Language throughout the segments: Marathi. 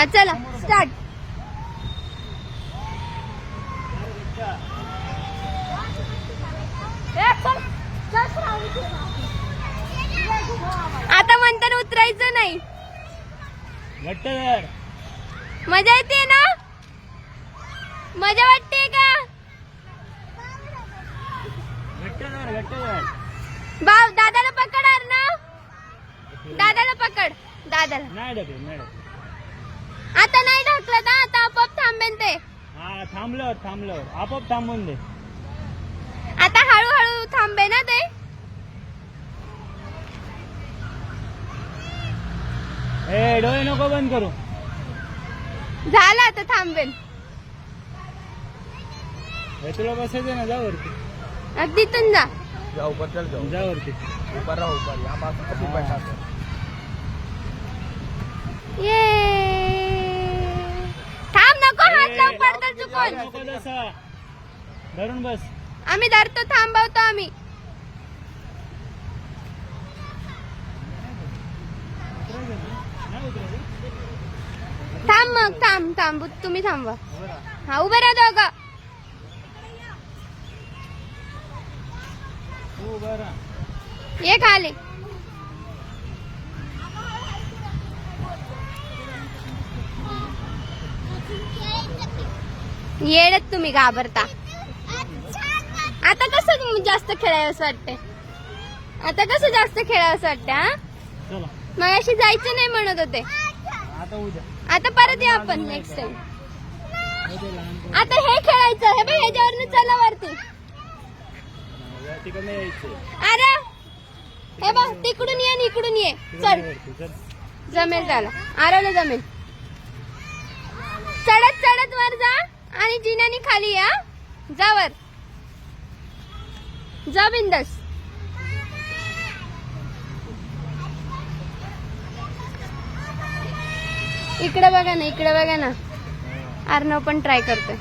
हा चला स्टार्ट. आता म्हणताना उतरायचं नाही. मजा येते ना? मजा वाटते का? भाव दादाला पकडणार ना? दादाला पकड. दादाला आता नाही ढकलत. आता आपोआप थांबेन ते. थांबल्यावर आपोआप थांबून दे. आता हळूहळू थांबे ना ते. डोळे नको बंद करू. झालं आता थांबेन. तुला बसायचं ना, जा वरती. तिथून जा. जा वरती. ये थांब. नको हात लावून पडतात चुकून. धरून बस. आम्ही धरतो. थांबवतो आम्ही. थांब मग. थांब. तुम्ही थांबवा. हा उभे राहा दोघं. ये खाली. येडत तुम्ही घाबरता. आता कसं जास्त खेळावंसं वाटते? आता कसं जास्त खेळावंसं वाटते? हा मग अशी जायचं नाही म्हणत होते. आता परत या आपण नेक्स्ट टाइम. आता हे खेळायचं. हे बघ ह्याच्यावरनं चला वरती. अरे हे बघ तिकडून ये आणि इकडून ये. चल जमेल. त्याला आरवलं जमेल. चढत वर जा आणि जिन्यानी खाली या. जा वर. जा बिंदास. इकडे बघा ना. अर्णव पण ट्राय करतोय.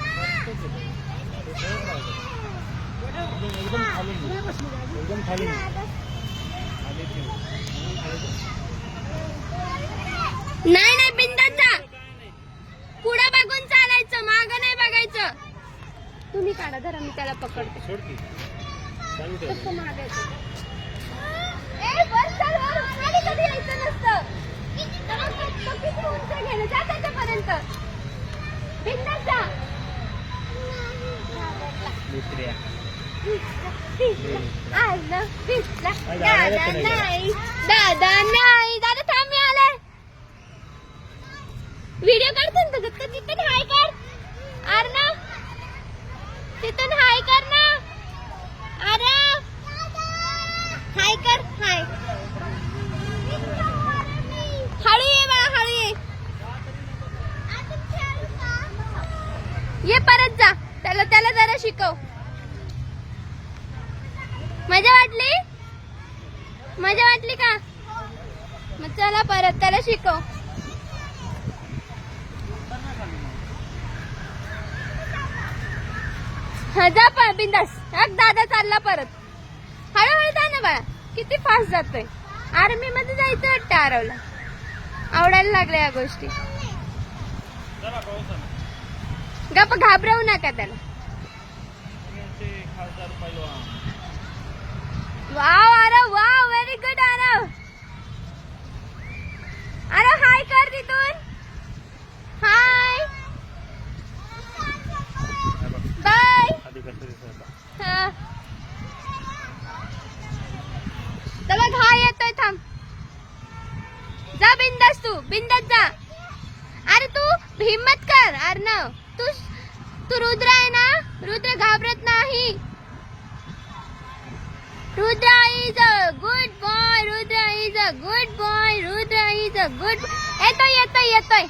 नाही बिंदास जा. पुढे बघून चालायचं. माग नाही बघायचं. तुम्ही काढा. धरा मी त्याला पकडते. कसं मागायचं? खाली कधी यायचं नसतं. घ्यायला जा त्याच्यापर्यंत. बिंदास जा. दादा नाही. दादा थांब. मी आलाय. व्हिडिओ काढतो ना. तिथून हाय कर. अर्णव तिथून हाय कर ना. अरे हाय कर. हाय. हळू ये बाळा. हळू ये परत जा. त्याला जरा शिकव. मजा वाटली का? मग चला परत त्याला शिकव. हा जा पण बिंदास. दादा चालला परत. हळूहळू जा ना बाळा. किती फास्ट जातोय. आर्मी मध्ये जायचं वाटतं आरवला. आवडायला लागल्या या गोष्टी. गप घाबरवू नका त्याला. Wow Aarav. Wow very good Aarav. Aarav hi कर तिथून. Hi bye. बघ हा येतोय. थांब. जा बिंदास. तू बिंदास जा. अरे तू हिम्मत कर अर्णव. तू रुद्र आहे ना. रुद्र घाबरत नाही. Rudra is a good boy. Rudra is a good boy. Rudra is a good. येतोय.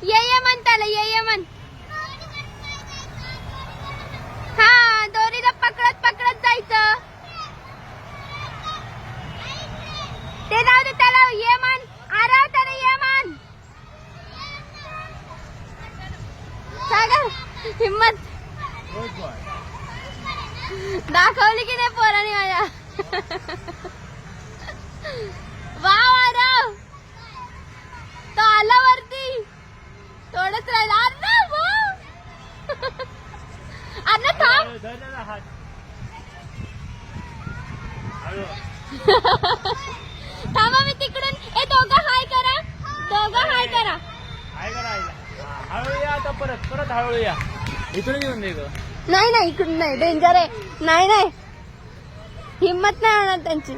ये म्हण त्याला. ये म्हण. हा दोरीला पकडत जायचं. ते जाऊ दे. त्याला ये म्हण. आरव त्याला ये म्हण. सागर हिम्मत दाखवली की नाही पोराने माझ्या. वाव आरव तो आला वरती. करा. आहे का राहिला? हळू या आता, परत परत हळू या. इथून घेऊन दे ग. नाही नाही इकडून नाही, डेंजर आहे. नाही नाही हिम्मत नाही होणार त्यांची.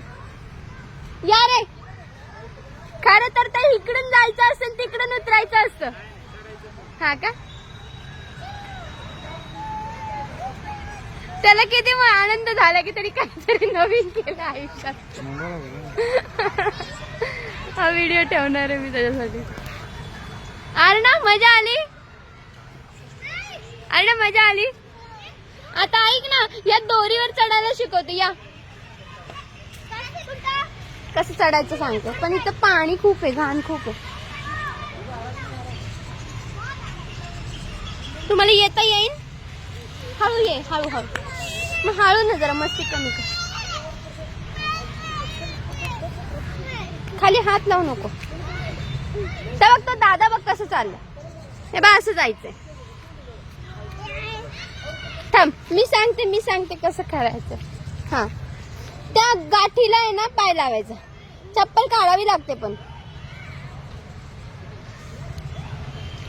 या रे, खरं तर ते इकडून जायचं असेल तिकडून उतरायचं असतं. हा का? त्याला किती आनंद झाला की तरी काहीतरी नवीन केलं आयुष्यात. हा व्हिडिओ ठेवणार आहे मी त्याच्यासाठी. अरे ना मजा आली, अरे ना मजा आली. आता ऐक ना, या दोरीवर चढायला शिकवते. या कसं चढायचं सांगतो, पण इथं पाणी खूप आहे, घाण खूप आहे. तुम्हाला येता येईल? हळू ये, हळू हळू. मग हळू ना जरा, मस्ती कमी कर. खाली हात लावू नको. तर बघ तो दादा बघ कसं चाललं. हे बा असं जायचंय. थांब, मी सांगते कसं करायचं. हा, त्या गाठीला आहे ना पाय लावायचा. चप्पल काढावी लागते पण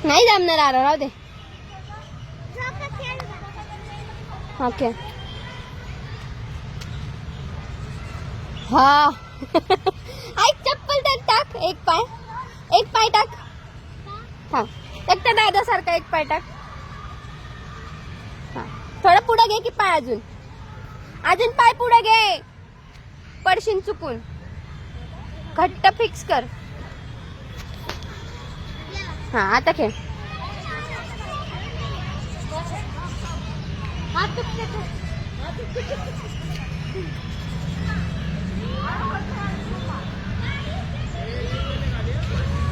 नाही जमणार. आरा राहू दे. ओके. हा ऐक, चप्पल त्यात टाक. एक पाय टाक. हा, एक त्या दादासारखा एक पाय टाक. हा, थोडं पुढे घे की पाय. अजून पाय पुढे घे. पडशीन चुकून. घट्ट फिक्स कर. हा, आता खेळ.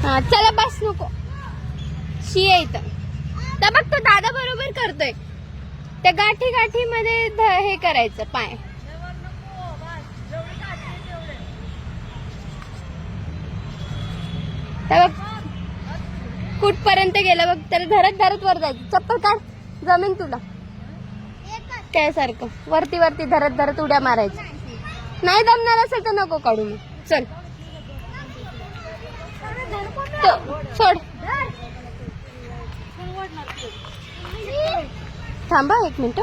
हा चला, बस नको. शी आहे इथं. तर बघ तो दादा बरोबर करतोय. त्या गाठी मध्ये हे करायचं पाय. तर बघ कुठपर्यंत गेला बघ. त्याला धरत वर जायचं. चप्पल काढ, जमीन तुला काय सारखं. वरती धरत उड्या मारायचं. नाही जमणार असेल तर नको काढू. मग चल सोड. थांबा 1 मिनिट.